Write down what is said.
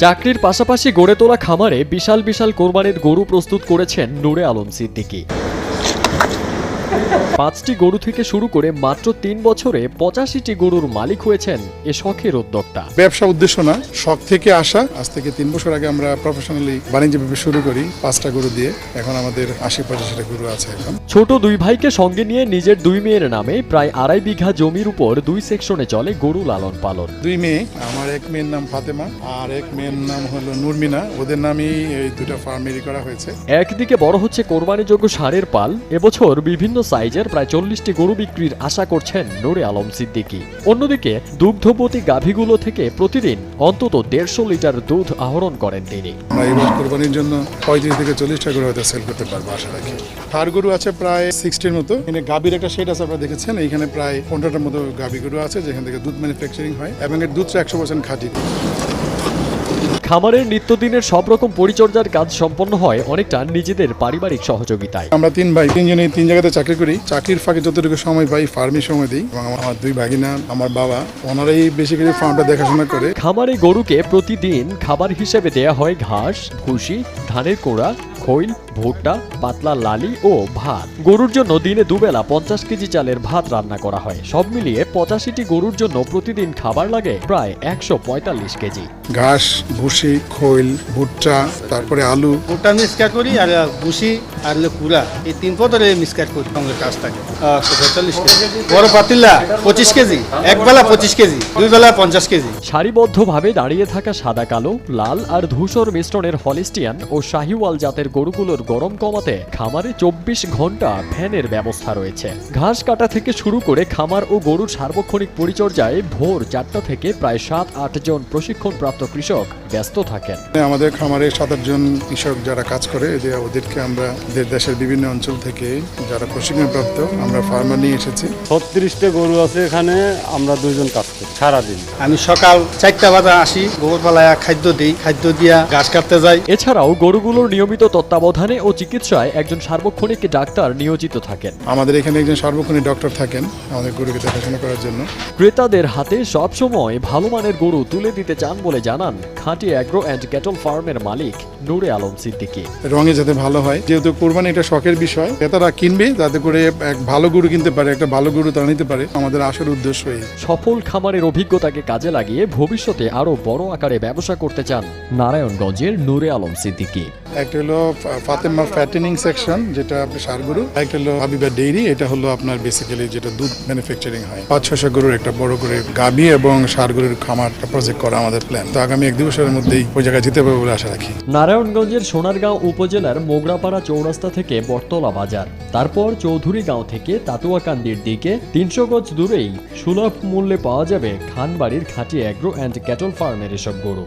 চাকরির পাশাপাশি গড়ে তোলা খামারে বিশাল বিশাল কোরবানির গরু প্রস্তুত করেছেন নূরে আলম সিদ্দিকী। ৫টি গরু থেকে শুরু করে মাত্র ৩ বছরে ৮৫টি গরুর মালিক হয়েছেন এ শখের উদ্যোক্তা। ব্যবসা উদ্দেশ্য না, শখ থেকে আসা। আজ থেকে ৩ বছর আগে আমরা প্রফেশনালি বাণিজ্যভাবে শুরু করি ৫টা গরু দিয়ে। এখন আমাদের ৮০-৮৫টা গরু আছে। এখন ছোট ২ ভাইকে সঙ্গে নিয়ে নিজের ২ মেয়ের নামে প্রায় ২.৫ বিঘা জমির উপর ২ সেকশনে চলে গরু লালন পালন। ২ মেয়ে, আমার এক মেয়ের নাম ফাতেমা আর এক মেয়ের নাম হলো নুরমিনা। ওদের নামই এই দুটো ফার্মেরই করা হয়েছে। একদিকে বড় হচ্ছে কোরবানিযোগ্য ষাঁড়ের পাল। এবছর বিভিন্ন সাইজের প্রায় ৪০টি গরু বিক্রির আশা করছেন নূরে আলম সিদ্দিকী। অন্যদিকে দুগ্ধবতী গাভীগুলো থেকে প্রতিদিন অন্তত ১৫০ লিটার দুধ আহরণ করেন তিনি। আমরা এবার কোরবানির জন্য ৩৫ থেকে ৪০টা গরু হয়তো সেল করতে পারবো আশা রাখি। ষাঁড় গরু আছে প্রায় ৬০টির মতো। এখানে গাভীর একটা শেড আছে, আপনারা দেখেছেন। এইখানে প্রায় ১৫টার মতো গাভী গরু আছে যেখান থেকে দুধ ম্যানুফ্যাকচারিং হয় এবং এর দুধটা ১০০% খাঁটি। খামারের নিত্যদিনের সব রকম পরিচর্যার কাজ সম্পন্ন হয় অনেকটা নিজেদের পারিবারিক সহযোগিতায়। আমরা ৩ ভাই, ৩ জনেই ৩ জায়গাতে চাকরি করি। চাকরির ফাঁকে যতটুকু সময় পাই ফার্মে সময় দিই। এবং আমার ২ ভাগিনা, আমার বাবা, ওনারাই বেসিক্যালি ফার্মটা দেখাশোনা করে। খামারে গরুকে প্রতিদিন খাবার হিসেবে দেয়া হয় ঘাস, ভুসি, ধানের কোড়া, খৈল, ভুট্টা, পাতলা লালি ও ভাত। গরুর জন্য দিনে দুবেলা ৫০ কেজি চালের ভাত রান্না করা হয়। সব মিলিয়ে ৮৫টি গরুর জন্য প্রতিদিন খাবার লাগে প্রায় ১৪৫ কেজি। ঘাস, ভুসি, খৈল, ভুট্টা, তারপরে আলু। ভুট্টা মিক্সকার করি আর ভুসি আর কুড়া, এই 3 পদরে মিক্সকার করি। সঙ্গে কাজ থাকে ৪৫ কেজি। বড় পাতিলা ২৫ কেজি, একবেলা ২৫ কেজি, 2 বেলা ৫০ কেজি। সারিবদ্ধভাবে দাঁড়িয়ে থাকা সাদা কালো, লাল আর ধূসর মিশ্রণের হলিস্টিয়ান ও শাহিওয়াল জাতের গরুগুলোর গরম কমাতে খামারে ২৪ ঘন্টা ফ্যানের ব্যবস্থা রয়েছে। ঘাস কাটা থেকে শুরু করে খামার ও গরুর সার্বক্ষণিক পরিচর্যায় ভোর ৪টা থেকে প্রায় ৭-৮ জন প্রশিক্ষণপ্রাপ্ত কৃষক ব্যস্ত থাকেন। আমাদের খামারে ৭-৮ জন কৃষক যারা কাজ করে, যে ওদেরকে আমরা দেশের বিভিন্ন অঞ্চল থেকে যারা প্রশিক্ষণপ্রাপ্ত আমরা ফার্মার নিয়ে এসেছি। ৩৬টা গরু আছে এখানে, আমরা ২ জন কাজ করি সারাদিন। আমি সকাল ৪টা বাজে আসি, গোবরপালায় খাদ্য দিই, খাদ্য দিয়া ঘাস কাটতে যাই। এছাড়াও গরুগুলোর নিয়মিত তত্ত্বাবধানে ও চিকিৎসায় একজন সার্বক্ষণিক ডাক্তার নিয়োজিত থাকেন। আমাদের এখানে একজন সার্বক্ষণিক ডক্টর থাকেন আমাদের গরুকে দেখাশোনা করার জন্য। ক্রেতাদের হাতে সবসময় ভালো মানের গরু তুলে দিতে চান বলে জানান খাঁটি অ্যাগ্রো অ্যান্ড ক্যাটল ফার্মের মালিক নূরে আলম সিদ্দিকী। রঙে যাতে ভালো হয়, যেহেতু কোরবানি এটা শখের বিষয়, ক্রেতারা কিনবে যাতে করে এক ভালো গরু কিনতে পারে, একটা ভালো গরু তারা নিতে পারে। আমাদের আসল উদ্দেশ্য এই। সফল খামারের অভিজ্ঞতাকে কাজে লাগিয়ে ভবিষ্যতে আরো বড় আকারে ব্যবসা করতে চান নারায়ণগঞ্জের নূরে আলম সিদ্দিকী। একটা হলো ফাতেমা ফ্যাটেনিং সেকশন, যেটা আপনার ষাঁড় গরু। একটা হলো হাবিবা ডেইরি, এটা হলো আপনার বেসিক্যালি যেটা দুধ ম্যানুফ্যাকচারিং হয়। ৫-৬০০ গরুর একটা বড় করে গাভী এবং ষাঁড় গরুর খামার প্রজেক্ট করা আমাদের প্ল্যান। তো আগামী ১-২ বছরের মধ্যেই ওই জায়গায় যেতে পারবো বলে আশা রাখি। নারায়ণগঞ্জের সোনারগাঁও উপজেলার মোগরাপাড়া চৌরাস্তা থেকে বটতলা বাজার, তারপর চৌধুরীগাঁও থেকে তাতুয়াকান্দির দিকে ৩০০ গজ দূরেই সুলভ মূল্যে পাওয়া যাবে খানবাড়ির খাঁটি অ্যাগ্রো অ্যান্ড ক্যাটল ফার্মের এসব গরু।